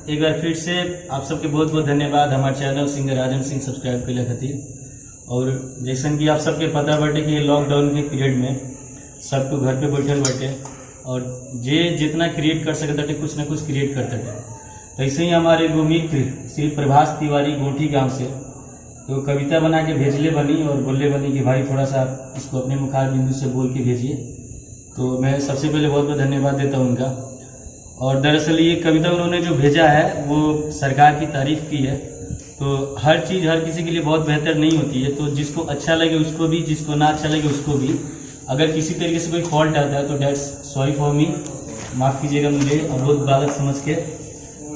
एक बार फिर से आप सबके बहुत बहुत धन्यवाद हमारे channel singer Rajan Singh subscribe के खातिर। और जैसन कि आप सबके पता बाटे कि लॉकडाउन के पीरियड में सबको घर पे बैठल बाटे और जे जितना क्रिएट कर सकता है कुछ ना कुछ क्रिएट करता है। तो ऐसे ही हमारे एगो मित्र श्री प्रभास तिवारी गोठी गांव से तो कविता बना के भेजले बनी और बोलले बनी कि भाई थोड़ा सा इसको अपने मुखार बिंदु से बोल के भेजिए। तो मैं सबसे पहले बहुत बहुत धन्यवाद देता हूँ उनका। और दरअसल ये कविता उन्होंने जो भेजा है वो सरकार की तारीफ की है। तो हर चीज़ हर किसी के लिए बहुत बेहतर नहीं होती है, तो जिसको अच्छा लगे उसको भी, जिसको ना अच्छा लगे उसको भी। अगर किसी तरीके से कोई फॉल्ट आता है तो डेट्स सॉरी फॉर मी, माफ़ कीजिएगा मुझे और बहुत बालक समझ के।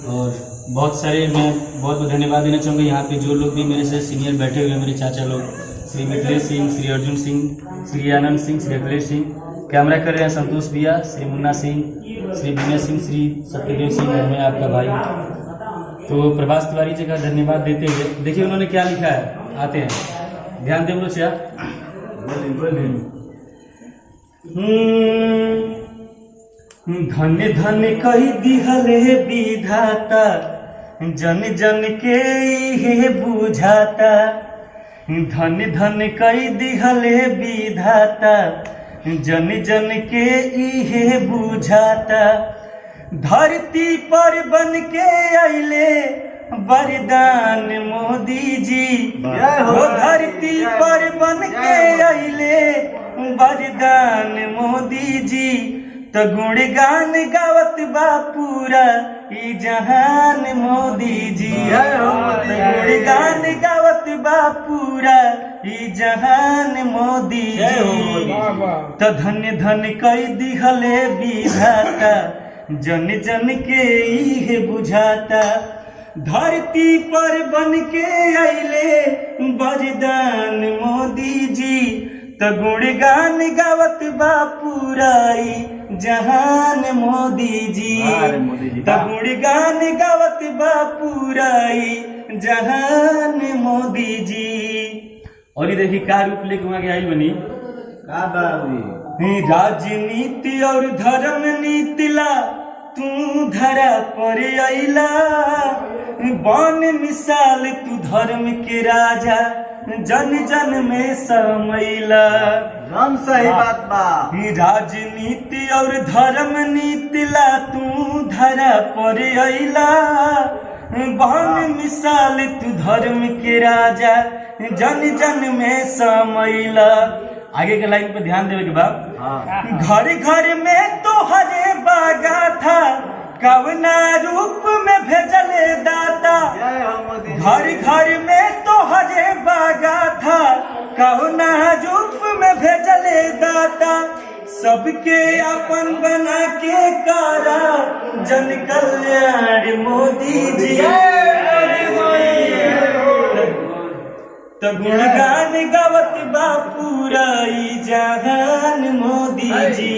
और बहुत सारे मैं बहुत बहुत धन्यवाद देना चाहूँगा यहाँ पे जो लोग भी मेरे से सीनियर बैठे हुए हैं, मेरे चाचा लोग, श्री मिथिलेश सिंह, श्री अर्जुन सिंह, श्री आनंद सिंह, श्री अखिलेश सिंह, कैमरा कर रहे हैं संतोष भैया, श्री मुन्ना सिंह, श्री विनय सिंह, श्री सत्यदेव सिंह और मैं आपका भाई। तो प्रभास तिवारी जी का धन्यवाद देते हुए देखिए उन्होंने क्या लिखा है, आते हैं, ध्यान दे बोलो। धन्य धन्य कही दिहले विधाता, जन जन के ये बुझाता। धन्य धन्य कही दिहले विधाता, जन जन के ये बुझाता। धरती पर बन के आइले वरदान मोदी जी, वो धरती पर बन के आइले वरदान मोदी जी। तो गुणगान गावत बा पूरा ई जहान मोदी जी, तो गुणगान गावत बा पूरा ई जहान मोदी जी। तो धन्य धन्य कई दिहले विधाता, जन जन के इहे बुझाता। धरती पर बन के आइले वरदान मोदी जी, तो गुणगान गावत बा पूरा ई जहान मोदी जी, तो गुणगान गावत बा पूरा ई जहान मोदी जी। और ये देखिए का रूप लेके वहां के आई बनी का राजनीति और धर्म नीति ला तू धरा पर आइला। बन मिसाल तू धर्म के राजा, जन जन में समैला। हम सही बात बा। राजनीति और धर्म नीति ला तू धरा पर आइला। बन मिसाल तू धर्म के राजा, जन जन में समैला। आगे के लाइन पे ध्यान देवे के बाद, घर घर में तो हरे बागा था, कवना रूप में भेजले दाता। घर घर में तो हरे बागा था, कवना रूप में भेजले दाता। सबके अपन बना के कारा जन कल्याण मोदी जी। तो गुणगान गावत बा पूरा ई जहान मोदी जी,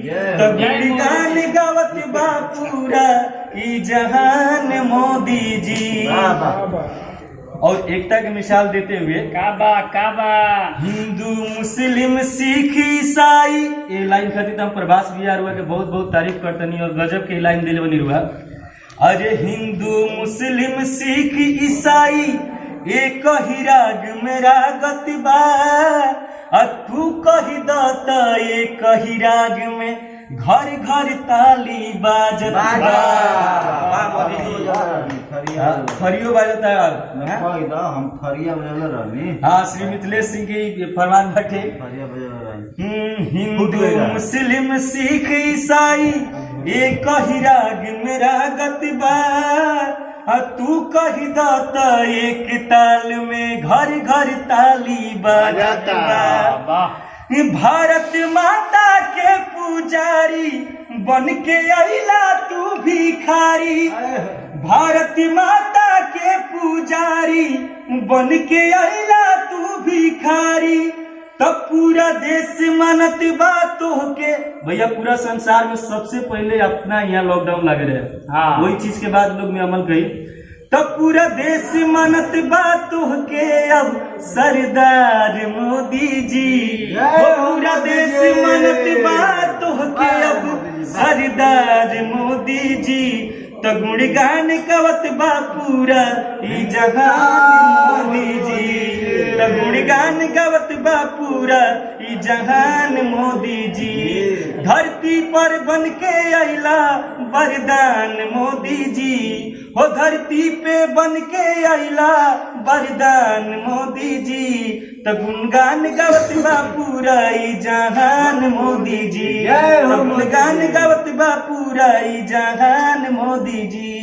तो गुणगान गावत बा पूरा ई जहान मोदी जी। और एकता की मिसाल देते हुए काबा हिंदू मुस्लिम सिख ईसाई, ये लाइन खातिर हम प्रभास भैया रुआ के बहुत बहुत तारीफ करतनी और गजब के लाइन दिले बनी रुआ। अरे हिंदू मुस्लिम सिख ईसाई एक ही राग मेरा गतिबा, तू कही दाता एक ही राग में घर घर ताली बाजत बा। फरियो बाजता है, हम फरिया बजाले रहनी। हाँ, श्री मिथिलेश सिंह की फरमान बैठे। हिंदू मुस्लिम सिख ईसाई एक ही राग मेरा गतिबा, तू कही दाता एक ताल में घर घर ताली बाजत बा। भारत माता के पुजारी बन के आइला तू भिखारी। भारत माता के पुजारी बन के आइला तू भिखारी। तब पूरा देश मानत बात के भैया, पूरा संसार में सबसे पहले अपना यहाँ लॉकडाउन लगे रहे। हाँ, वही चीज के बाद लोग में अमल करी। तब पूरा देश मानत बात के अब सरदार मोदी जी। पूरा देश मानत बात के अब सरदार मोदी जी तो गुणगान गवत बा पूरा ई जहान मोदी जी तो गुणगान गवत बा पूरा ई जहान मोदी जी धरती पर बन के अइला वरदान मोदी जी हो धरती पे बन के अइला वरदान मोदी जी तो गुणगान गवत बा पूरा ई जहान मोदी जी तो गुणगान गवत बा पूरा ई जहान मोदी जी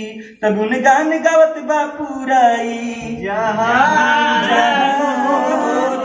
तो गुणगान गवत बा पूरा ई जहान जहान